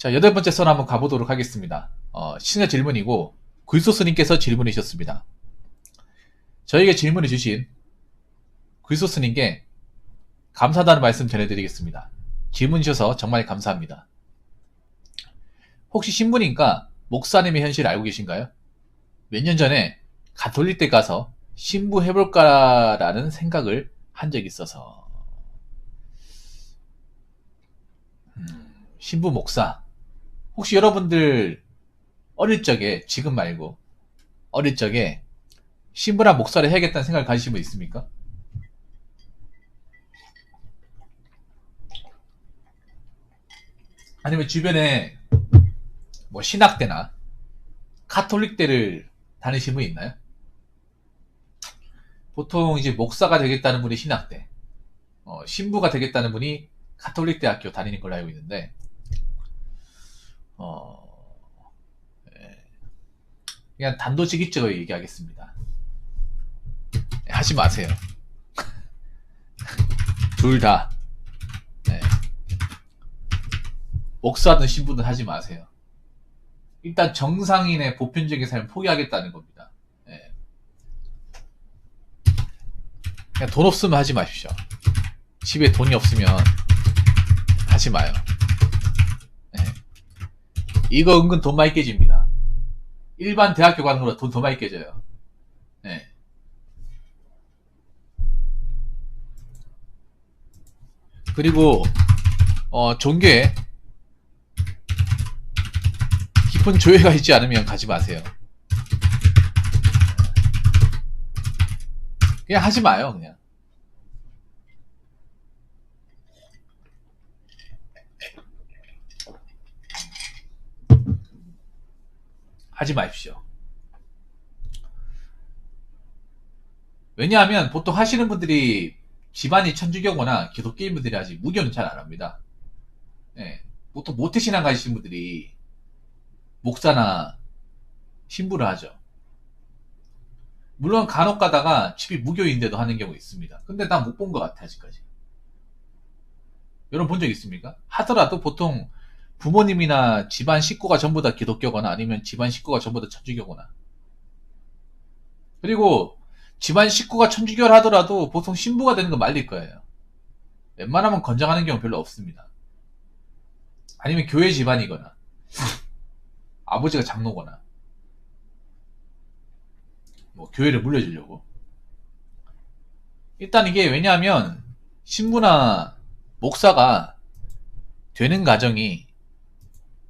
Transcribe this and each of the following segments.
자, 8번째 선 한번 가보도록 하겠습니다. 시청자 질문이고, 굴소스님께서 질문해 주셨습니다. 저에게 질문해 주신 굴소스님께 감사하다는 말씀 전해드리겠습니다. 질문 주셔서 정말 감사합니다. 혹시 신부님과 목사님의 현실을 알고 계신가요? 몇 년 전에 가톨릭대 가서 신부 해볼까라는 생각을 한 적이 있어서 신부 목사 혹시 여러분들 어릴 적에 지금 말고 어릴 적에 신부나 목사를 해야겠다는 생각을 가지신 분 있습니까? 아니면 주변에 뭐 신학대나 가톨릭대를 다니신 분 있나요? 보통 이제 목사가 되겠다는 분이 신학대, 신부가 되겠다는 분이 가톨릭 대학교 다니는 걸로 알고 있는데, 예, 그냥 단도직입적으로 얘기하겠습니다. 하지 마세요. 둘 다. 네. 목사든 신부든 하지 마세요. 일단 정상인의 보편적인 삶을 포기하겠다는 겁니다. 네. 그냥 돈 없으면 하지 마십시오. 집에 돈이 없으면 하지 마요. 네. 이거 은근 돈 많이 깨집니다. 일반 대학교 가는 거보다 돈 더 많이 깨져요. 네. 그리고 종교에 깊은 조예가 있지 않으면 가지 마세요. 그냥 하지 마요. 그냥 하지 마십시오. 왜냐하면 보통 하시는 분들이 집안이 천주교거나 기독교인 분들이 아직 무교는 잘 안 합니다. 네. 보통 모태신앙 가지신 분들이 목사나 신부를 하죠. 물론 간혹 가다가 집이 무교인데도 하는 경우 있습니다. 근데 난 못 본 것 같아 아직까지. 여러분 본 적 있습니까? 하더라도 보통 부모님이나 집안 식구가 전부 다 기독교거나 아니면 집안 식구가 전부 다 천주교거나, 그리고 집안 식구가 천주교를 하더라도 보통 신부가 되는 거 말릴 거예요. 웬만하면 건장하는 경우 별로 없습니다. 아니면 교회 집안이거나 아버지가 장로거나 뭐 교회를 물려주려고. 일단 이게 왜냐하면 신부나 목사가 되는 과정이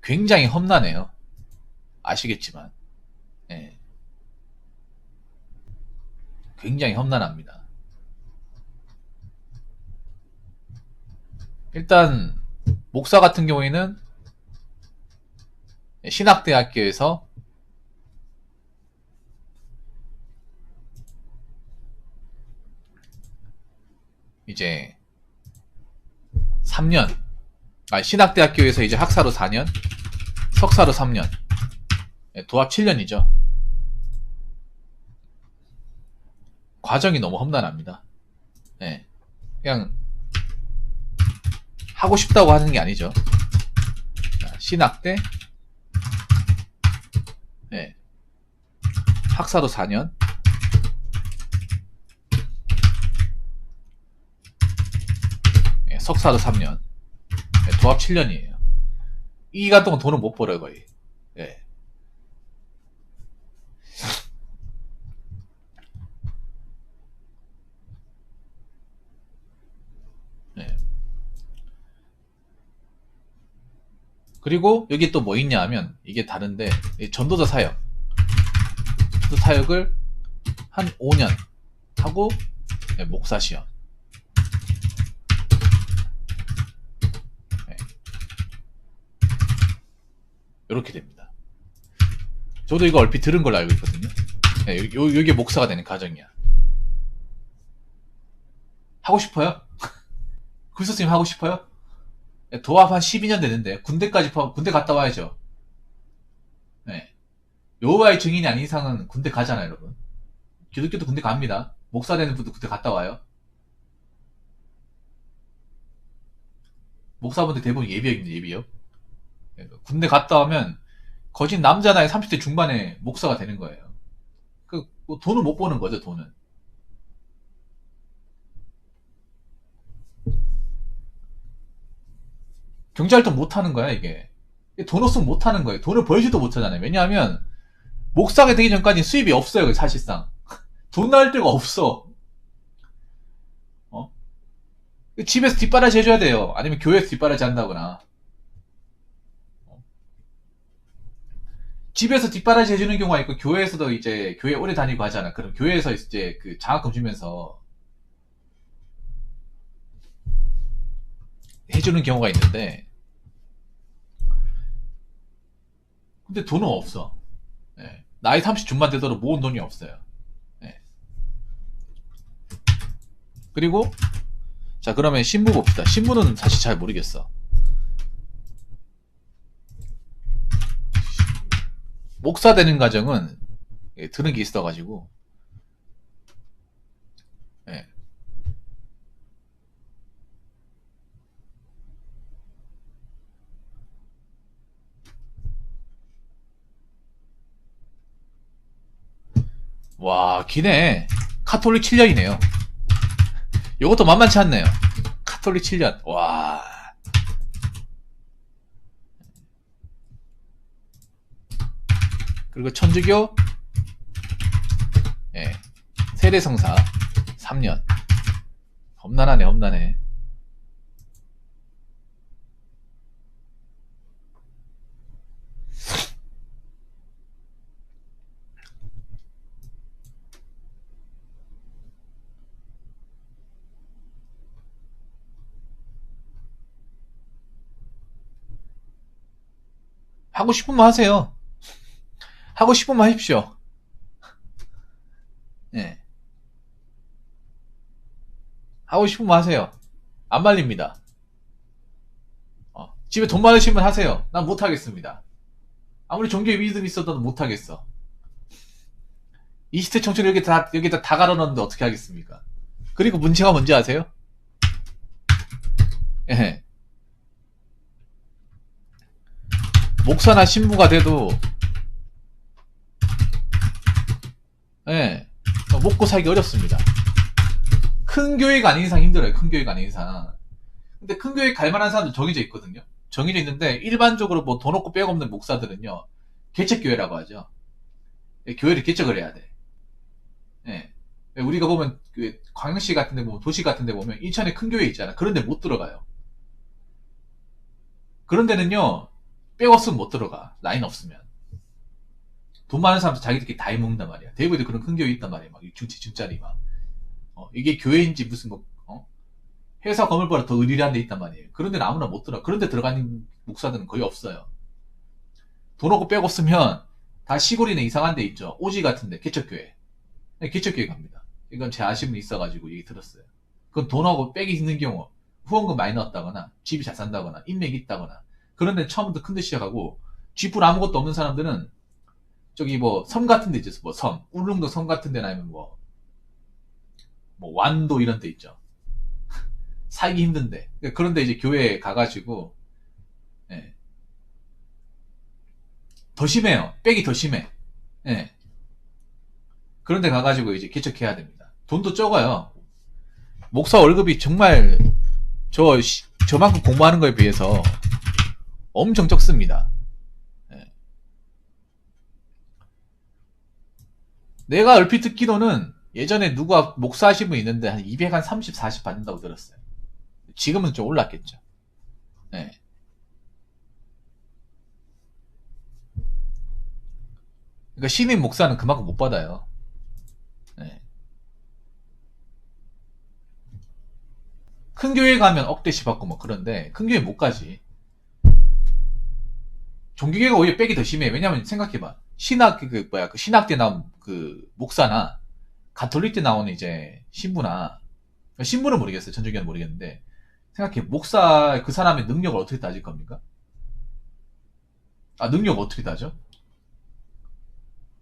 굉장히 험난해요. 아시겠지만. 예. 굉장히 험난합니다. 일단 목사 같은 경우에는 신학대학교에서 이제 3년, 신학대학교에서 이제 학사로 4년, 석사로 3년, 도합 7년이죠. 과정이 너무 험난합니다. 네. 그냥 하고 싶다고 하는 게 아니죠. 신학대, 네. 학사로 4년, 석사로 3년, 도합 7년이에요. 이 기간 동안 돈을 못 벌어요, 거의. 네. 네. 그리고 여기 또 뭐 있냐 하면 이게 다른데, 전도자 사역. 그 사역을 한 5년 하고 목사 시험. 이렇게 됩니다. 저도 이거 얼핏 들은 걸로 알고 있거든요. 네, 요게 목사가 되는 과정이야. 하고 싶어요? 굴소스님 하고 싶어요? 네, 도합 한 12년 되는데 군대 갔다 와야죠. 네. 여호와의 증인이 아닌 이상은 군대 가잖아요, 여러분. 기독교도 군대 갑니다. 목사 되는 분도 군대 갔다 와요. 목사분들 대부분 예비역입니다, 예비역. 군대 갔다 오면 거진 남자 나이 30대 중반에 목사가 되는 거예요. 뭐 돈을 못 버는 거죠, 돈은. 경제활동 못 하는 거야, 이게. 돈 없으면 못 하는 거예요. 돈을 벌지도 못하잖아요. 왜냐하면, 목사가 되기 전까지 수입이 없어요, 사실상. 돈 나올 데가 없어. 어? 집에서 뒷바라지 해줘야 돼요. 아니면 교회에서 뒷바라지 한다거나. 집에서 뒷바라지 해주는 경우가 있고, 교회에서도 이제, 교회 오래 다니고 하잖아. 그럼 교회에서 이제 그 장학금 주면서 해주는 경우가 있는데, 근데 돈은 없어. 예. 나이 30 중반 되도록 모은 돈이 없어요. 예. 그리고, 자, 그러면 신부 봅시다. 신부는 사실 잘 모르겠어. 목사 되는 과정은 들은 게 있어가지고, 예. 와, 기네. 카톨릭 7년이네요. 이것도 만만치 않네요. 카톨릭 7년. 와. 그리고 천주교, 예. 세례성사 3년. 험난하네, 험난해. 하고 싶으면 하세요. 하고 싶으면 하십시오. 예. 하고 싶으면 하세요. 안 말립니다. 집에 돈 많으시면 하세요. 난 못하겠습니다. 아무리 종교에 믿음이 있어도 못하겠어. 20대 청춘 여기다 다 갈아넣는데 어떻게 하겠습니까? 그리고 문제가 뭔지 아세요? 예. 목사나 신부가 돼도, 예. 먹고 살기 어렵습니다. 큰 교회가 아닌 이상 힘들어요. 큰 교회가 아닌 이상. 근데 큰 교회 갈 만한 사람들 정해져 있거든요. 정해져 있는데, 일반적으로 뭐 돈 없고 빽 없는 목사들은요, 개척교회라고 하죠. 교회를 개척을 해야 돼. 예. 우리가 보면, 광역시 같은 데 보면, 도시 같은 데 보면, 인천에 큰 교회 있잖아. 그런 데 못 들어가요. 그런 데는요, 빽 없으면 못 들어가. 라인 없으면. 돈 많은 사람들 자기들끼리 다 해먹는단 말이야. 대구에도 그런 큰 교회 있단 말이야. 막, 중짜리 막. 이게 교회인지 무슨 뭐, 회사 건물보다 더 의리한 데 있단 말이에요. 그런 데는 아무나 못 들어. 그런 데 들어가는 목사들은 거의 없어요. 돈 없고 빽 없으면, 다 시골이나 이상한 데 있죠. 오지 같은 데, 개척교회. 네, 개척교회 갑니다. 이건 제 아시는 분이 있어가지고 얘기 들었어요. 그건 돈하고 빽이 있는 경우, 후원금 많이 넣었다거나, 집이 잘 산다거나, 인맥이 있다거나, 그런 데는 처음부터 큰 데 시작하고, 쥐뿔 아무것도 없는 사람들은, 저기 뭐, 섬 같은 데 있죠. 뭐 섬, 울릉도 섬 같은 데나 아니면 뭐 완도 이런 데 있죠. 살기 힘든데. 그런데 이제 교회에 가가지고, 예. 더 심해요. 빽이 더 심해. 예. 그런데 가가지고 이제 개척해야 됩니다. 돈도 적어요. 목사 월급이 정말 저만큼 공부하는 거에 비해서 엄청 적습니다. 예. 내가 얼핏 듣기로는 예전에 누가 목사 하신 분 있는데 한 230, 40 받는다고 들었어요. 지금은 좀 올랐겠죠. 예. 그러니까 신임 목사는 그만큼 못 받아요. 예. 큰 교회 가면 억대씩 받고 뭐 그런데 큰 교회 못 가지. 종교계가 오히려 빽이 더 심해. 왜냐면 생각해봐. 그 신학 때 나온 그 목사나 가톨릭 때 나오는 이제 신부는 모르겠어요. 전종교는 모르겠는데 생각해. 목사 그 사람의 능력을 어떻게 따질 겁니까? 능력 어떻게 따져?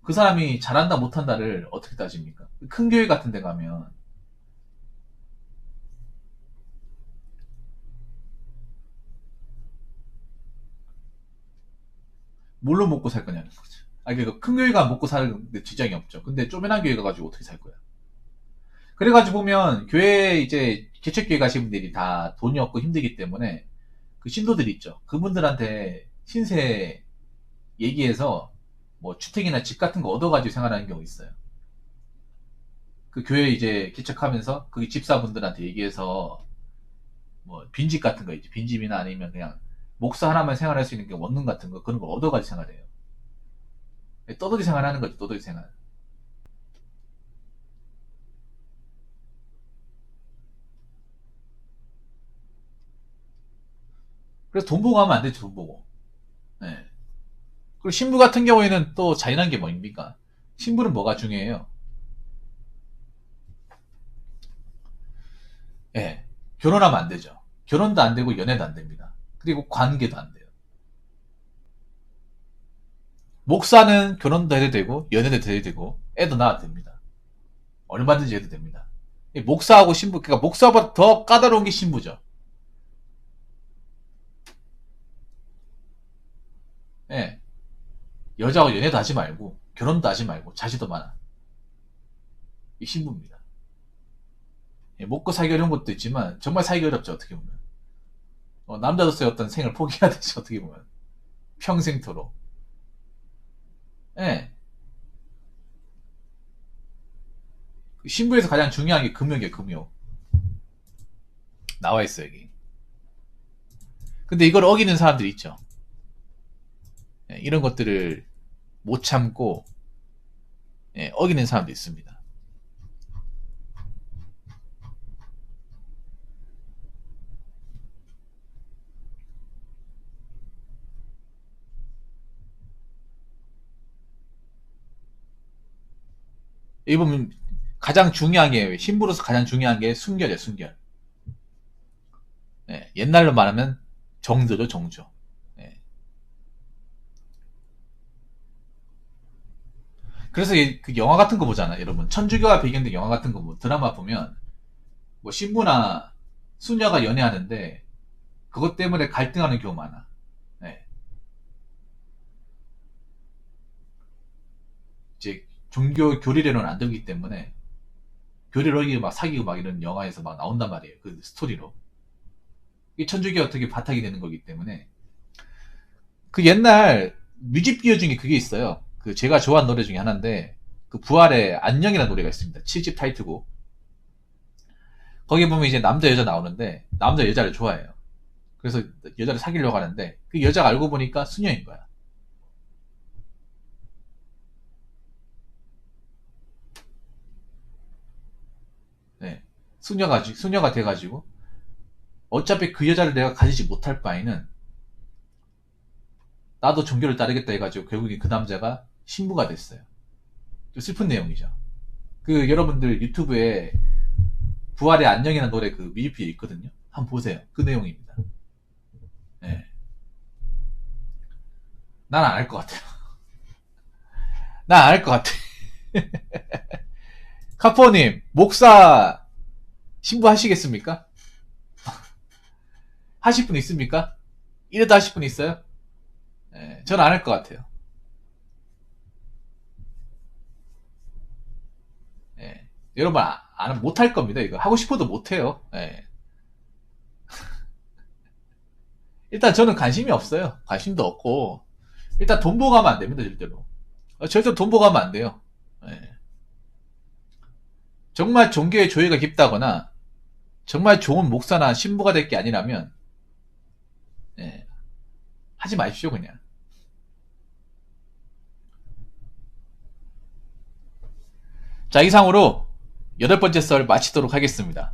그 사람이 잘한다 못한다를 어떻게 따집니까? 큰 교회 같은 데 가면 뭘로 먹고 살 거냐는 거죠. 그러니까 큰 교회가 먹고 사는데 지장이 없죠. 근데 쪼매난 교회 가가지고 어떻게 살 거야? 그래가지고 보면 교회 이제 개척교회 가신 분들이 다 돈이 없고 힘들기 때문에 그 신도들 있죠. 그분들한테 신세 얘기해서 뭐 주택이나 집 같은 거 얻어가지고 생활하는 경우 있어요. 그 교회 이제 개척하면서 그 집사분들한테 얘기해서 뭐 빈집 같은 거 있지. 빈집이나 아니면 그냥 목사 하나만 생활할 수 있는 게 원룸 같은 거 그런 거 얻어가지고 생활해요. 떠돌이 생활하는 거죠. 떠돌이 생활. 그래서 돈 보고 하면 안 되죠. 돈 보고. 네. 그리고 신부 같은 경우에는 또 잔인한 게 뭐입니까? 신부는 뭐가 중요해요? 예. 결혼하면 안 되죠. 결혼도 안 되고 연애도 안 됩니다. 그리고 관계도 안 돼요. 목사는 결혼도 해도 되고 연애도 해도 되고 애도 낳아도 됩니다. 얼마든지 해도 됩니다. 목사하고 신부, 그러니까 목사보다 더 까다로운 게 신부죠. 예. 여자하고 연애도 하지 말고 결혼도 하지 말고 자식도 많아. 이 신부입니다. 예, 먹고 살기 어려운 것도 있지만 정말 살기 어렵죠. 어떻게 보면 남자로서의 어떤 생을 포기해야 되죠. 어떻게 보면 평생토록. 예. 신부에서 가장 중요한 게 금욕이에요. 금욕. 나와 있어 여기. 근데 이걸 어기는 사람들이 있죠. 예, 이런 것들을 못 참고 예, 어기는 사람도 있습니다. 여기 보면 가장 중요한 게 신부로서 가장 중요한 게 순결이에요. 순결. 예, 옛날로 말하면 정조죠. 정조. 예. 그래서 그 영화 같은 거 보잖아. 여러분 천주교가 배경된 영화 같은 거 뭐 드라마 보면 뭐 신부나 수녀가 연애하는데 그것 때문에 갈등하는 경우 많아. 예. 이제 종교 교리례로는 안 되기 때문에 교리를 어기고 막 사귀고 막 이런 영화에서 막 나온단 말이에요. 그 스토리로. 이 천주교 어떻게 바탕이 되는 거기 때문에 그 옛날 뮤직비디오 중에 그게 있어요. 그 제가 좋아하는 노래 중에 하나인데 그 부활의 안녕이라는 노래가 있습니다. 7집 타이틀곡. 거기 보면 이제 남자 여자 나오는데 남자 여자를 좋아해요. 그래서 여자를 사귀려고 하는데 그 여자가 알고 보니까 수녀인 거야. 네. 수녀가 돼가지고 어차피 그 여자를 내가 가지지 못할 바에는 나도 종교를 따르겠다 해가지고 결국에 그 남자가 신부가 됐어요. 좀 슬픈 내용이죠. 그 여러분들 유튜브에 부활의 안녕이라는 노래 그 뮤직비디오 있거든요. 한번 보세요. 그 내용입니다. 네. 난 안 할 것 같아요. 난 안 할 것 같아. 카포님, 목사 신부 하시겠습니까? 하실 분 있습니까? 이래도 하실 분 있어요? 네, 저는 안 할 것 같아요. 네. 여러분, 못할 겁니다. 이거. 하고 싶어도 못해요. 네. 일단 저는 관심이 없어요. 관심도 없고. 일단 돈 보고 하면 안 됩니다, 절대로. 절대로 돈 보고 하면 안 돼요. 네. 정말 종교의 조예가 깊다거나, 정말 좋은 목사나 신부가 될 게 아니라면, 네. 하지 마십시오, 그냥. 자, 이상으로 8번째 썰 마치도록 하겠습니다.